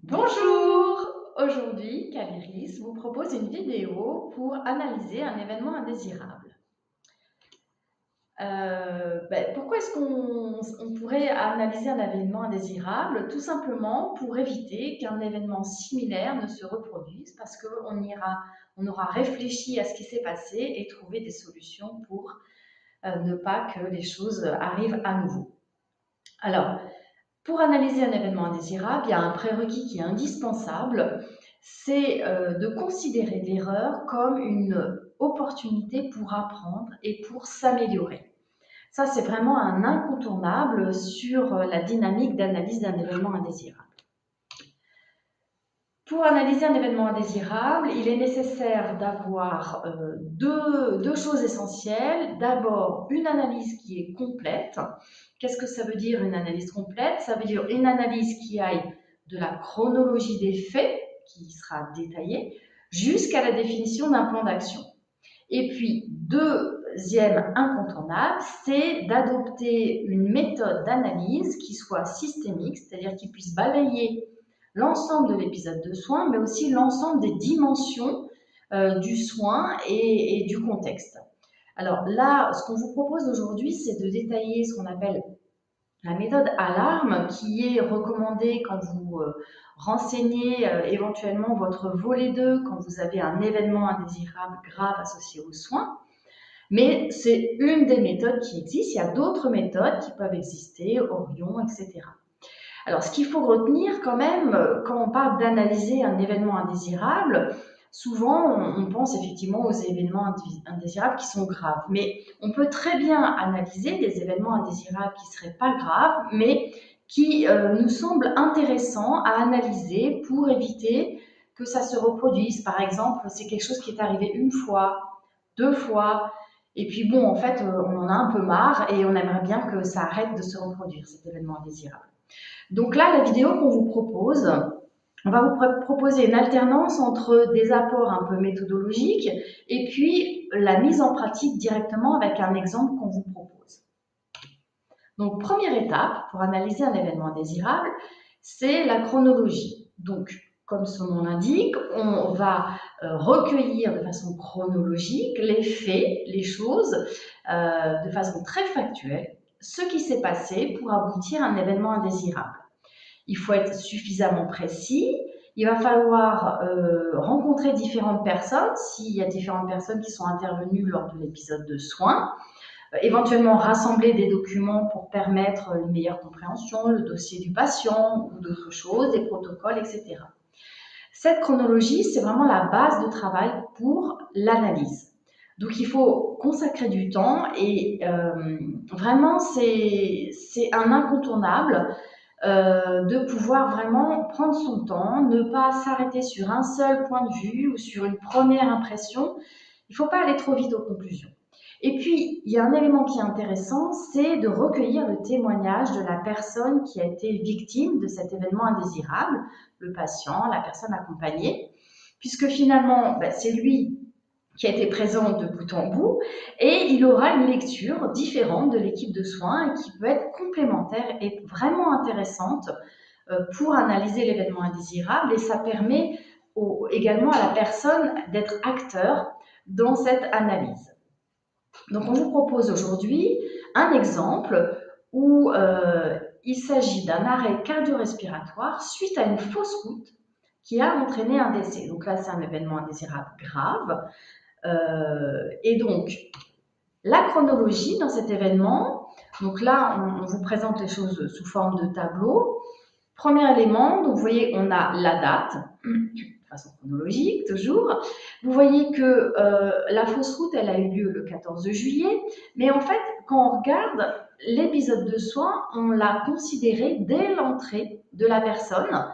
Bonjour! Aujourd'hui, Caliris vous propose une vidéo pour analyser un événement indésirable. Pourquoi est-ce qu'on pourrait analyser un événement indésirable? Tout simplement pour éviter qu'un événement similaire ne se reproduise parce on aura réfléchi à ce qui s'est passé et trouvé des solutions pour ne pas que les choses arrivent à nouveau. Alors, pour analyser un événement indésirable, il y a un prérequis qui est indispensable, c'est de considérer l'erreur comme une opportunité pour apprendre et pour s'améliorer. Ça, c'est vraiment un incontournable sur la dynamique d'analyse d'un événement indésirable. Pour analyser un événement indésirable, il est nécessaire d'avoir deux choses essentielles. D'abord, une analyse qui est complète. Qu'est-ce que ça veut dire une analyse complète? Ça veut dire une analyse qui aille de la chronologie des faits, qui sera détaillée, jusqu'à la définition d'un plan d'action. Et puis, deuxième incontournable, c'est d'adopter une méthode d'analyse qui soit systémique, c'est-à-dire qui puisse balayer l'ensemble de l'épisode de soin, mais aussi l'ensemble des dimensions du soin et du contexte. Alors là, ce qu'on vous propose aujourd'hui, c'est de détailler ce qu'on appelle la méthode alarme, qui est recommandée quand vous renseignez éventuellement votre volet 2, quand vous avez un événement indésirable grave associé aux soins. Mais c'est une des méthodes qui existent. Il y a d'autres méthodes qui peuvent exister, Orion, etc. Alors, ce qu'il faut retenir quand même, quand on parle d'analyser un événement indésirable, souvent on pense effectivement aux événements indésirables qui sont graves. Mais on peut très bien analyser des événements indésirables qui ne seraient pas graves, mais qui nous semblent intéressants à analyser pour éviter que ça se reproduise. Par exemple, c'est quelque chose qui est arrivé une fois, deux fois, et puis bon, en fait, on en a un peu marre et on aimerait bien que ça arrête de se reproduire, cet événement indésirable. Donc là, la vidéo qu'on vous propose, on va vous proposer une alternance entre des apports un peu méthodologiques et puis la mise en pratique directement avec un exemple qu'on vous propose. Donc, première étape pour analyser un événement indésirable, c'est la chronologie. Donc, comme son nom l'indique, on va recueillir de façon chronologique les faits, les choses, de façon très factuelle, ce qui s'est passé pour aboutir à un événement indésirable. Il faut être suffisamment précis. Il va falloir rencontrer différentes personnes, s'il y a différentes personnes qui sont intervenues lors de l'épisode de soins, éventuellement rassembler des documents pour permettre une meilleure compréhension, le dossier du patient ou d'autres choses, des protocoles, etc. Cette chronologie, c'est vraiment la base de travail pour l'analyse. Donc, il faut consacrer du temps et vraiment, c'est un incontournable de pouvoir vraiment prendre son temps, ne pas s'arrêter sur un seul point de vue ou sur une première impression. Il ne faut pas aller trop vite aux conclusions. Et puis, il y a un élément qui est intéressant, c'est de recueillir le témoignage de la personne qui a été victime de cet événement indésirable, le patient, la personne accompagnée, puisque finalement, c'est lui qui a été présent de bout en bout, et il aura une lecture différente de l'équipe de soins et qui peut être complémentaire et vraiment intéressante pour analyser l'événement indésirable, et ça permet également à la personne d'être acteur dans cette analyse. Donc, on vous propose aujourd'hui un exemple où il s'agit d'un arrêt cardio-respiratoire suite à une fausse route qui a entraîné un décès. Donc là, c'est un événement indésirable grave. Et donc, la chronologie dans cet événement, donc là, on vous présente les choses sous forme de tableau. Premier élément, donc vous voyez, on a la date, de façon chronologique toujours. Vous voyez que la fausse route, elle a eu lieu le 14 juillet, mais en fait, quand on regarde l'épisode de soins, on l'a considéré dès l'entrée de la personne,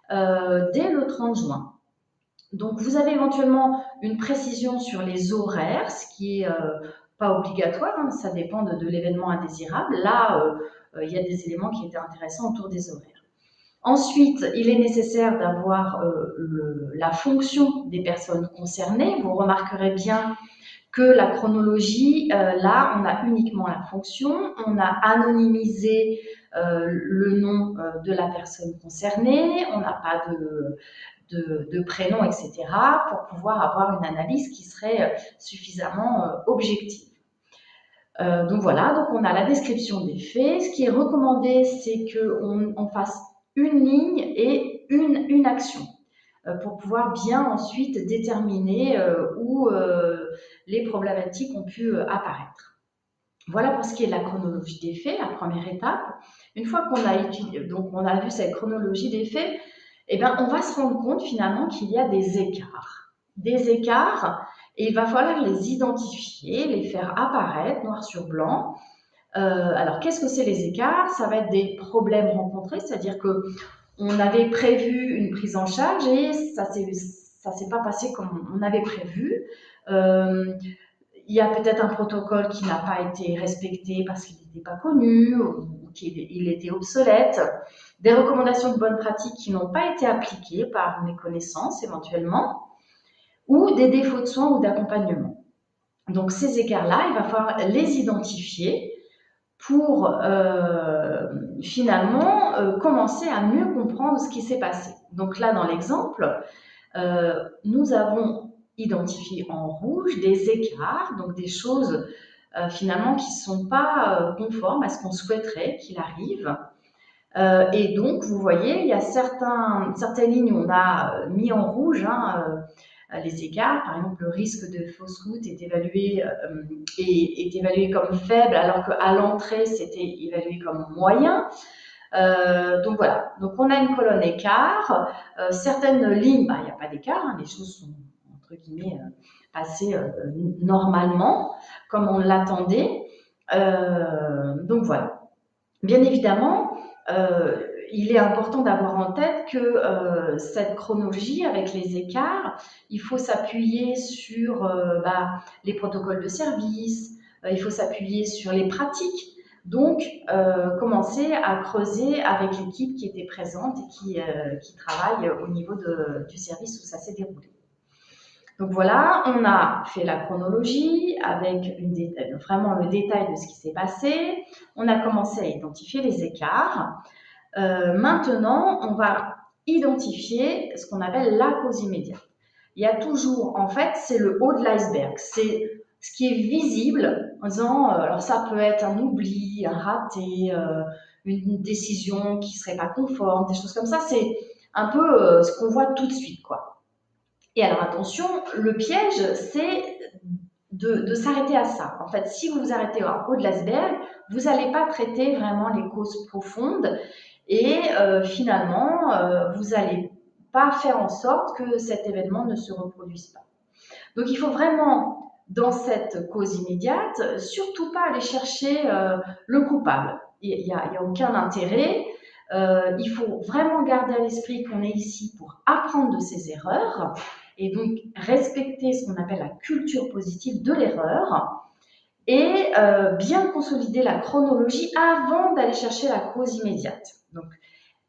dès le 30 juin. Donc, vous avez éventuellement une précision sur les horaires, ce qui est pas obligatoire, hein, ça dépend de l'événement indésirable. Là, il y a des éléments qui étaient intéressants autour des horaires. Ensuite, il est nécessaire d'avoir la fonction des personnes concernées. Vous remarquerez bien que la chronologie, là, on a uniquement la fonction, on a anonymisé le nom de la personne concernée, on n'a pas de prénom, etc., pour pouvoir avoir une analyse qui serait suffisamment objective. Donc voilà, donc on a la description des faits. Ce qui est recommandé, c'est qu'on fasse une ligne et une action pour pouvoir bien ensuite déterminer où les problématiques ont pu apparaître. Voilà pour ce qui est de la chronologie des faits, la première étape. Une fois qu'on a étudié, donc on a vu cette chronologie des faits, eh bien, on va se rendre compte finalement qu'il y a des écarts. Des écarts, et il va falloir les identifier, les faire apparaître noir sur blanc. Alors, qu'est-ce que c'est les écarts? Ça va être des problèmes rencontrés, c'est-à-dire que on avait prévu une prise en charge et ça s'est pas passé comme on avait prévu. Il y a peut-être un protocole qui n'a pas été respecté parce qu'il n'était pas connu ou qu'il était obsolète, des recommandations de bonnes pratiques qui n'ont pas été appliquées par méconnaissance éventuellement, ou des défauts de soins ou d'accompagnement. Donc ces écarts-là, il va falloir les identifier pour finalement commencer à mieux comprendre ce qui s'est passé. Donc là, dans l'exemple, nous avons identifié en rouge des écarts, donc des choses finalement qui ne sont pas conformes à ce qu'on souhaiterait qu'il arrive. Et donc, vous voyez, il y a certaines lignes où on a mis en rouge les écarts. Par exemple, le risque de fausse route est évalué comme faible, alors qu'à l'entrée, c'était évalué comme moyen. Donc voilà, donc on a une colonne écart. Certaines lignes, il n'y a pas d'écart, les choses sont entre guillemets passées normalement, comme on l'attendait. Donc voilà. Bien évidemment, il est important d'avoir en tête que cette chronologie avec les écarts, il faut s'appuyer sur les protocoles de service, il faut s'appuyer sur les pratiques. Donc, commencer à creuser avec l'équipe qui était présente et qui travaille au niveau du service où ça s'est déroulé. Donc voilà, on a fait la chronologie avec vraiment le détail de ce qui s'est passé. On a commencé à identifier les écarts. Maintenant, on va identifier ce qu'on appelle la cause immédiate. Il y a toujours, en fait, c'est le haut de l'iceberg. C'est ce qui est visible en disant, alors ça peut être un oubli, un raté, une décision qui ne serait pas conforme, des choses comme ça. C'est un peu ce qu'on voit tout de suite, quoi. Et alors attention, le piège, c'est de s'arrêter à ça. En fait, si vous vous arrêtez au haut de l'iceberg, vous n'allez pas traiter vraiment les causes profondes et finalement, vous n'allez pas faire en sorte que cet événement ne se reproduise pas. Donc il faut vraiment, dans cette cause immédiate, surtout pas aller chercher le coupable. Il n'y a aucun intérêt. Il faut vraiment garder à l'esprit qu'on est ici pour apprendre de ses erreurs et donc respecter ce qu'on appelle la culture positive de l'erreur et bien consolider la chronologie avant d'aller chercher la cause immédiate. Donc,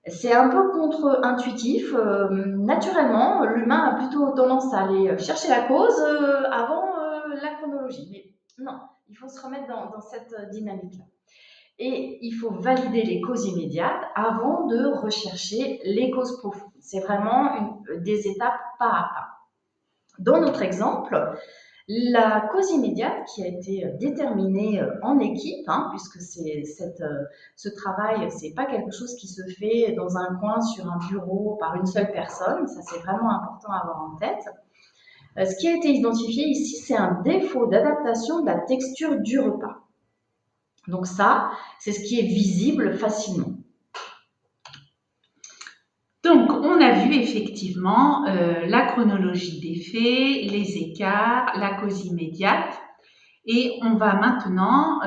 c'est un peu contre-intuitif. Naturellement, l'humain a plutôt tendance à aller chercher la cause avant la chronologie. Mais non, il faut se remettre dans cette dynamique-là. Et il faut valider les causes immédiates avant de rechercher les causes profondes. C'est vraiment des étapes pas à pas. Dans notre exemple, la cause immédiate qui a été déterminée en équipe, puisque ce travail, c'est pas quelque chose qui se fait dans un coin sur un bureau par une seule personne, ça c'est vraiment important à avoir en tête. Ce qui a été identifié ici, c'est un défaut d'adaptation de la texture du repas. Donc ça, c'est ce qui est visible facilement. Donc, on a vu effectivement la chronologie des faits, les écarts, la cause immédiate, et on va maintenant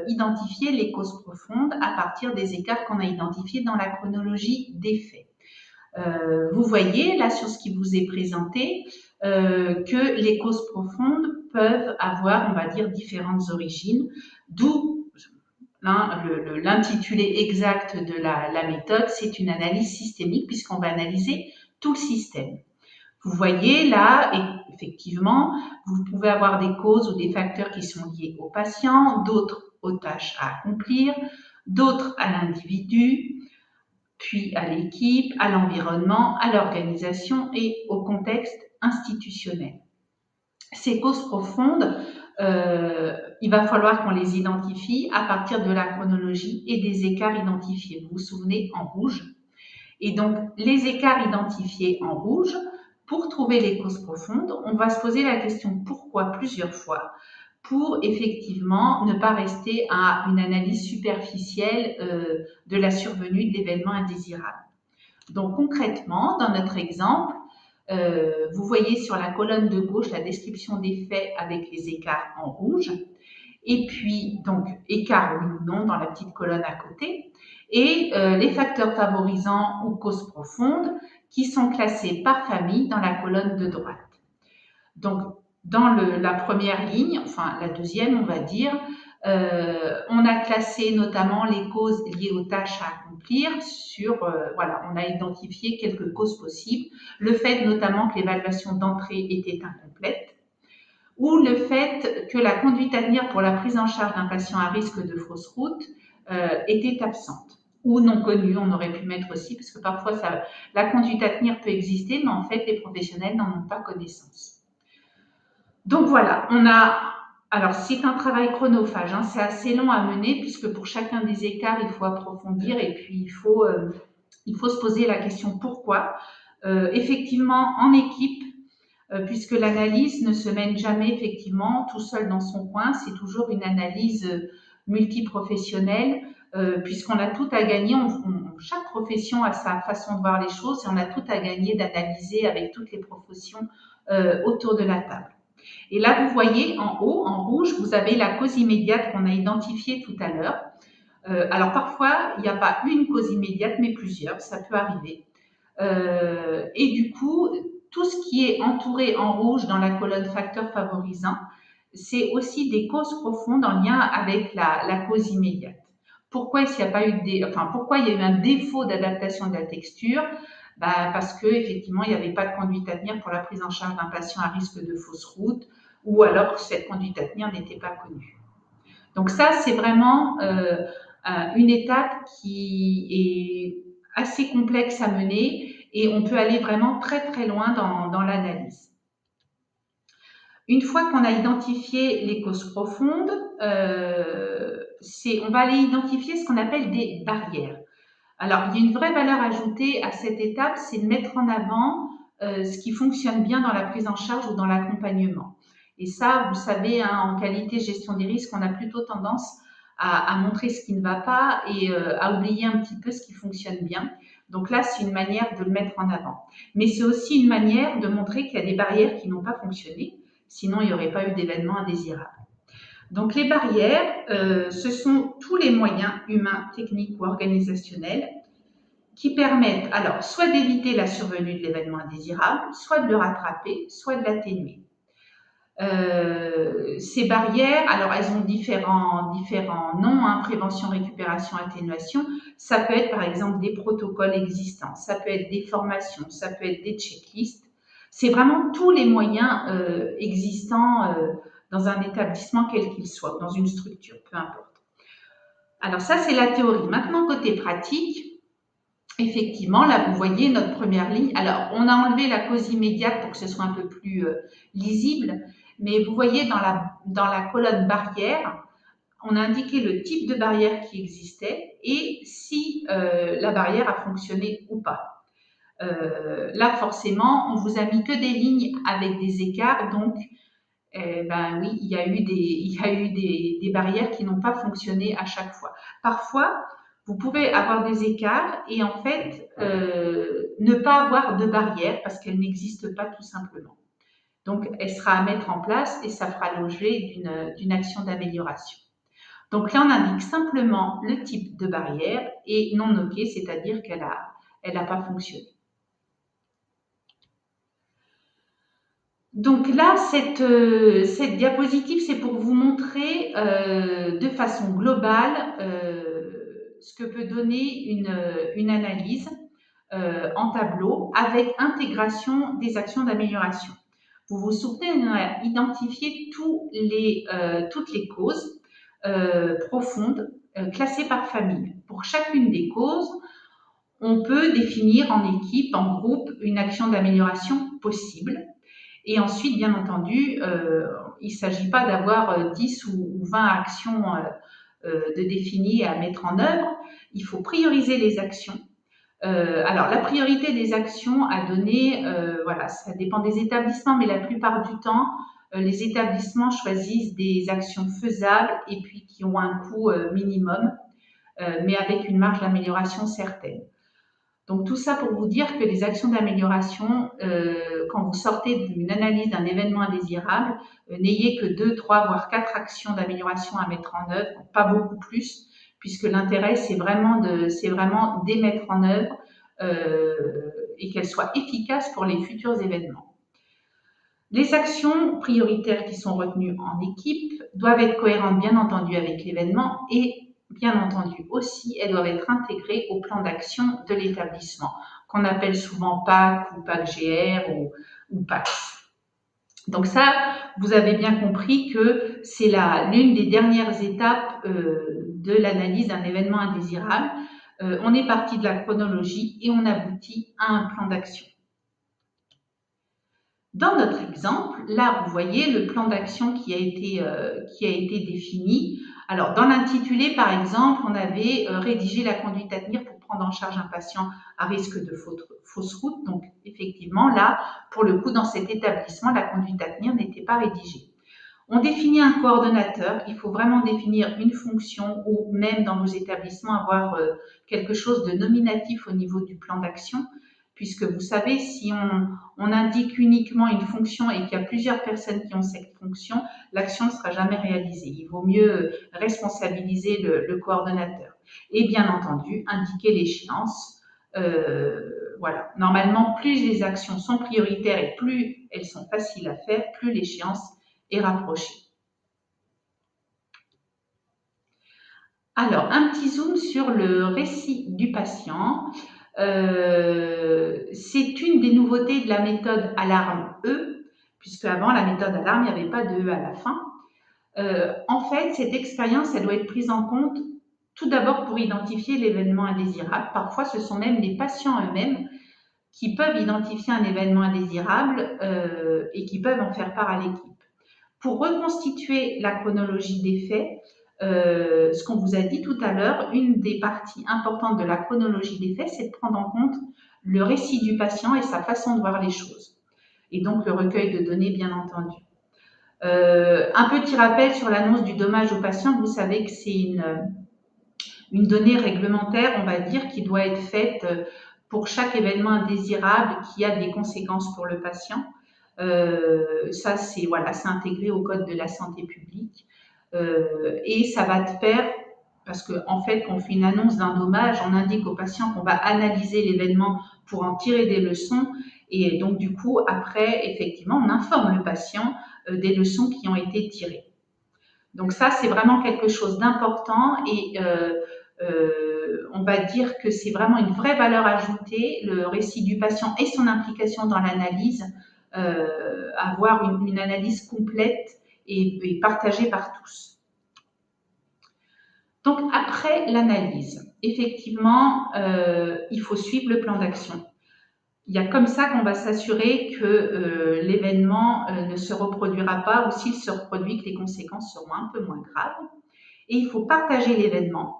identifier les causes profondes à partir des écarts qu'on a identifiés dans la chronologie des faits. Vous voyez là sur ce qui vous est présenté que les causes profondes peuvent avoir, on va dire, différentes origines, d'où l'intitulé exact de la méthode, c'est une analyse systémique puisqu'on va analyser tout le système. Vous voyez là, effectivement, vous pouvez avoir des causes ou des facteurs qui sont liés au patient, d'autres aux tâches à accomplir, d'autres à l'individu, puis à l'équipe, à l'environnement, à l'organisation et au contexte institutionnel. Ces causes profondes, il va falloir qu'on les identifie à partir de la chronologie et des écarts identifiés. Vous vous souvenez, en rouge. Et donc, les écarts identifiés en rouge, pour trouver les causes profondes, on va se poser la question pourquoi plusieurs fois, pour effectivement ne pas rester à une analyse superficielle de la survenue de l'événement indésirable. Donc concrètement, dans notre exemple, vous voyez sur la colonne de gauche la description des faits avec les écarts en rouge, et puis donc écart oui ou non dans la petite colonne à côté, et les facteurs favorisants ou causes profondes qui sont classés par famille dans la colonne de droite. Donc dans la première ligne, enfin la deuxième on va dire, on a classé notamment les causes liées aux tâches à accomplir voilà, on a identifié quelques causes possibles. Le fait notamment que l'évaluation d'entrée était incomplète, ou le fait que la conduite à tenir pour la prise en charge d'un patient à risque de fausse route était absente, ou non connue, on aurait pu mettre aussi, parce que parfois la conduite à tenir peut exister, mais en fait les professionnels n'en ont pas connaissance. Donc voilà, alors c'est un travail chronophage, hein, c'est assez long à mener puisque pour chacun des écarts, il faut approfondir et puis il faut se poser la question pourquoi. Effectivement, en équipe, puisque l'analyse ne se mène jamais effectivement tout seul dans son coin, c'est toujours une analyse multiprofessionnelle, puisqu'on a tout à gagner, chaque profession a sa façon de voir les choses et on a tout à gagner d'analyser avec toutes les professions autour de la table. Et là, vous voyez en haut, en rouge, vous avez la cause immédiate qu'on a identifiée tout à l'heure. Alors parfois, il n'y a pas une cause immédiate, mais plusieurs, ça peut arriver. Et du coup, tout ce qui est entouré en rouge dans la colonne facteurs favorisants, c'est aussi des causes profondes en lien avec la cause immédiate. Pourquoi il y a eu un défaut d'adaptation de la texture? Parce que effectivement, il n'y avait pas de conduite à tenir pour la prise en charge d'un patient à risque de fausse route, ou alors que cette conduite à tenir n'était pas connue. Donc ça, c'est vraiment une étape qui est assez complexe à mener et on peut aller vraiment très très loin dans l'analyse. Une fois qu'on a identifié les causes profondes, on va aller identifier ce qu'on appelle des barrières. Alors, il y a une vraie valeur ajoutée à cette étape, c'est de mettre en avant ce qui fonctionne bien dans la prise en charge ou dans l'accompagnement. Et ça, vous savez, hein, en qualité gestion des risques, on a plutôt tendance à montrer ce qui ne va pas et à oublier un petit peu ce qui fonctionne bien. Donc là, c'est une manière de le mettre en avant. Mais c'est aussi une manière de montrer qu'il y a des barrières qui n'ont pas fonctionné, sinon il n'y aurait pas eu d'événement indésirable. Donc les barrières, ce sont tous les moyens humains, techniques ou organisationnels qui permettent alors soit d'éviter la survenue de l'événement indésirable, soit de le rattraper, soit de l'atténuer. Ces barrières, alors elles ont différents noms, hein, prévention, récupération, atténuation. Ça peut être par exemple des protocoles existants, ça peut être des formations, ça peut être des checklists. C'est vraiment tous les moyens existants dans un établissement quel qu'il soit, dans une structure, peu importe. Alors ça, c'est la théorie. Maintenant, côté pratique, effectivement, là, vous voyez notre première ligne. Alors, on a enlevé la cause immédiate pour que ce soit un peu plus lisible, mais vous voyez dans la colonne barrière, on a indiqué le type de barrière qui existait et si la barrière a fonctionné ou pas. Là, forcément, on vous a mis que des lignes avec des écarts, donc oui, il y a eu des barrières qui n'ont pas fonctionné à chaque fois. Parfois, vous pouvez avoir des écarts et en fait ne pas avoir de barrière parce qu'elle n'existe pas tout simplement. Donc, elle sera à mettre en place et ça fera l'objet d'une action d'amélioration. Donc là, on indique simplement le type de barrière et non noquée, c'est-à-dire qu'elle n'a pas fonctionné. Donc là, cette diapositive, c'est pour vous montrer de façon globale ce que peut donner une analyse en tableau avec intégration des actions d'amélioration. Vous vous souvenez, on a identifié toutes les causes profondes classées par famille. Pour chacune des causes, on peut définir en équipe, en groupe, une action d'amélioration possible. Et ensuite, bien entendu, il ne s'agit pas d'avoir 10 ou 20 actions de définies à mettre en œuvre. Il faut prioriser les actions. Alors, la priorité des actions à donner, voilà, ça dépend des établissements, mais la plupart du temps, les établissements choisissent des actions faisables et puis qui ont un coût minimum, mais avec une marge d'amélioration certaine. Donc tout ça pour vous dire que les actions d'amélioration, quand vous sortez d'une analyse d'un événement indésirable, n'ayez que 2, 3, voire 4 actions d'amélioration à mettre en œuvre, pas beaucoup plus, puisque l'intérêt c'est vraiment d'y mettre en œuvre et qu'elles soient efficaces pour les futurs événements. Les actions prioritaires qui sont retenues en équipe doivent être cohérentes bien entendu avec l'événement et bien entendu aussi, elles doivent être intégrées au plan d'action de l'établissement, qu'on appelle souvent PAC ou PAC-GR ou PAX. Donc ça, vous avez bien compris que c'est l'une des dernières étapes de l'analyse d'un événement indésirable. On est parti de la chronologie et on aboutit à un plan d'action. Dans notre exemple, là, vous voyez le plan d'action qui a été défini. Alors, dans l'intitulé, par exemple, on avait rédigé la conduite à tenir pour prendre en charge un patient à risque de fausse route. Donc, effectivement, là, pour le coup, dans cet établissement, la conduite à tenir n'était pas rédigée. On définit un coordonnateur. Il faut vraiment définir une fonction ou même dans vos établissements avoir quelque chose de nominatif au niveau du plan d'action. Puisque vous savez, si on indique uniquement une fonction et qu'il y a plusieurs personnes qui ont cette fonction, l'action ne sera jamais réalisée. Il vaut mieux responsabiliser le coordonnateur. Et bien entendu, indiquer l'échéance. Voilà. Normalement, plus les actions sont prioritaires et plus elles sont faciles à faire, plus l'échéance est rapprochée. Alors, un petit zoom sur le récit du patient. C'est une des nouveautés de la méthode ALARME-E, puisque avant la méthode ALARME, il n'y avait pas de E à la fin. En fait, cette expérience, elle doit être prise en compte tout d'abord pour identifier l'événement indésirable. Parfois, ce sont même les patients eux-mêmes qui peuvent identifier un événement indésirable et qui peuvent en faire part à l'équipe. Pour reconstituer la chronologie des faits, ce qu'on vous a dit tout à l'heure, une des parties importantes de la chronologie des faits, c'est de prendre en compte le récit du patient et sa façon de voir les choses. Et donc le recueil de données, bien entendu. Un petit rappel sur l'annonce du dommage au patient. Vous savez que c'est une donnée réglementaire, on va dire, qui doit être faite pour chaque événement indésirable qui a des conséquences pour le patient. Ça, c'est intégré au Code de la santé publique. Et ça va te faire, parce qu'en fait, quand on fait une annonce d'un dommage, on indique au patient qu'on va analyser l'événement pour en tirer des leçons. Et donc, du coup, après, effectivement, on informe le patient des leçons qui ont été tirées. Donc ça, c'est vraiment quelque chose d'important et on va dire que c'est vraiment une vraie valeur ajoutée, le récit du patient et son implication dans l'analyse, avoir une analyse complète et partagée par tous. Donc après l'analyse, effectivement, il faut suivre le plan d'action. Il y a comme ça qu'on va s'assurer que l'événement ne se reproduira pas ou s'il se reproduit, que les conséquences seront un peu moins graves. Et il faut partager l'événement.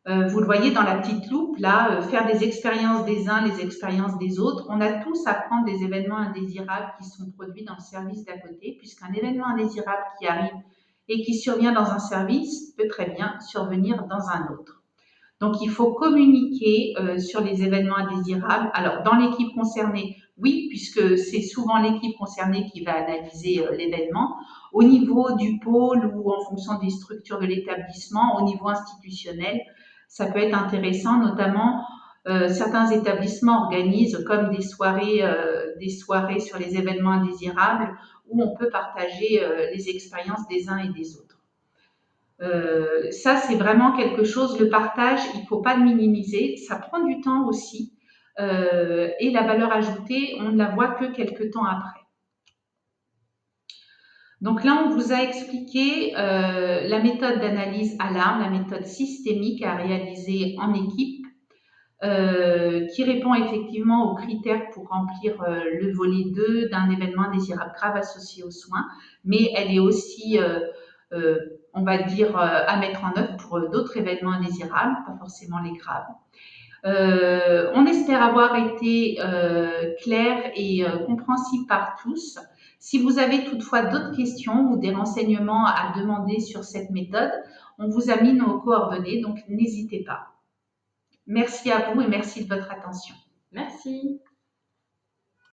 Vous le voyez dans la petite loupe, là, faire des expériences des uns, les expériences des autres. On a tous à prendre des événements indésirables qui sont produits dans le service d'à côté, puisqu'un événement indésirable qui arrive et qui survient dans un service peut très bien survenir dans un autre. Donc, il faut communiquer sur les événements indésirables. Alors, dans l'équipe concernée, oui, puisque c'est souvent l'équipe concernée qui va analyser l'événement. Au niveau du pôle ou en fonction des structures de l'établissement, au niveau institutionnel, ça peut être intéressant, notamment certains établissements organisent comme des soirées sur les événements indésirables où on peut partager les expériences des uns et des autres. Ça, c'est vraiment quelque chose, le partage, il ne faut pas le minimiser, ça prend du temps aussi et la valeur ajoutée, on ne la voit que quelques temps après. Donc là, on vous a expliqué la méthode d'analyse alarme, la méthode systémique à réaliser en équipe, qui répond effectivement aux critères pour remplir le volet 2 d'un événement indésirable grave associé aux soins, mais elle est aussi, on va dire, à mettre en œuvre pour d'autres événements indésirables, pas forcément les graves. On espère avoir été clair et compréhensible par tous. Si vous avez toutefois d'autres questions ou des renseignements à demander sur cette méthode, on vous a mis nos coordonnées, donc n'hésitez pas. Merci à vous et merci de votre attention. Merci.